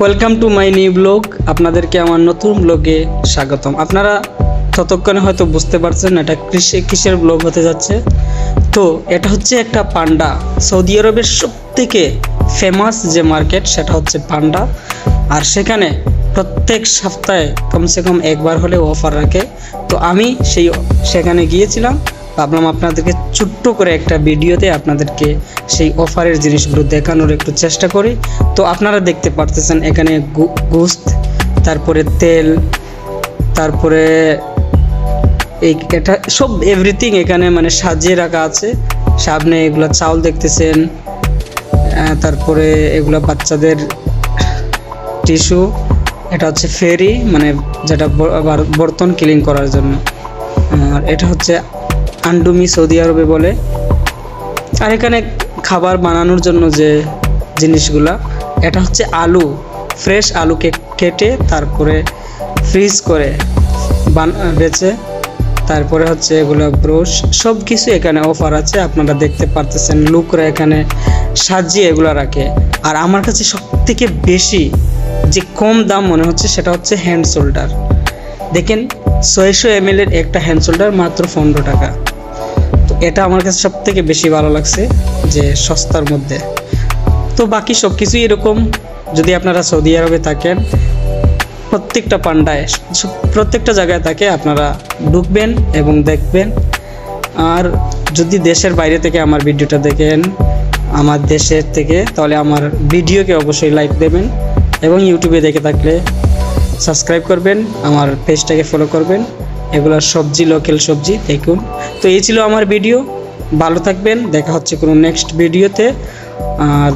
Welcome to my new blog. আপনাদেরকে আমার নতুন ব্লগে স্বাগতম। আপনারা ততক্ষণে হয়তো বুঝতে পারছেন এটা কিসের ব্লগ হতে যাচ্ছে। তো এটা হচ্ছে একটা পান্ডা। সৌদি আরবের সবথেকে ফেমাস যে মার্কেট সেটা হচ্ছে পান্ডা, আর সেখানে প্রত্যেক সপ্তাহে কমসে কম একবার হলে অফার রাখে। তো আমি সেখানে গিয়েছিলাম, ভাবলাম আপনাদেরকে ছোট্ট করে একটা ভিডিওতে আপনাদেরকে সেই অফারের জিনিসগুলো দেখানোর একটু চেষ্টা করি। তো আপনারা দেখতে পারতেছেন এখানে গোস্ত, তারপরে তেল, তারপরে এটা সব এভরিথিং এখানে মানে সাজিয়ে রাখা আছে। সামনে এগুলা চাউল দেখতেছেন, তারপরে এগুলা বাচ্চাদের টিস্যু, এটা হচ্ছে ফেরি মানে যেটা বর্তন ক্লিন করার জন্য, আর এটা হচ্ছে আন্ডুমি সৌদি আরবে বলে। আর এখানে খাবার বানানোর জন্য যে জিনিসগুলা, এটা হচ্ছে আলু, ফ্রেশ আলুকে কেটে তারপরে ফ্রিজ করে বেচে। তারপরে হচ্ছে এগুলো ব্রশ, সব কিছু এখানে অফার আছে। আপনারা দেখতে পারতেছেন লোকরা এখানে সাজিয়ে এগুলো রাখে। আর আমার কাছে সবথেকে বেশি যে কম দাম মনে হচ্ছে সেটা হচ্ছে হ্যান্ড শোল্ডার। দেখেন 600 ml এর একটা হ্যান্ড শোল্ডার মাত্র 15 টাকা। তো এটা আমার কাছে সবথেকে বেশি ভালো লাগছে যে সস্তার মধ্যে। তো বাকি সব কিছুই এরকম। যদি আপনারা সৌদি আরবে থাকেন, প্রত্যেকটা পান্ডায় প্রত্যেকটা জায়গায় থাকে, আপনারা ঢুকবেন এবং দেখবেন। আর যদি দেশের বাইরে থেকে আমার ভিডিওটা দেখেন, আমার দেশের থেকে, তাহলে আমার ভিডিওকে অবশ্যই লাইক দেবেন এবং ইউটিউবে দেখে থাকলে সাবস্ক্রাইব করবেন, আমার পেজটাকে ফলো করবেন। এগুলো সবজি, লোকাল সবজি দেখুন। তো এই ছিল আমার ভিডিও। ভালো থাকবেন, দেখা হচ্ছে কোনো নেক্সট ভিডিওতে। আর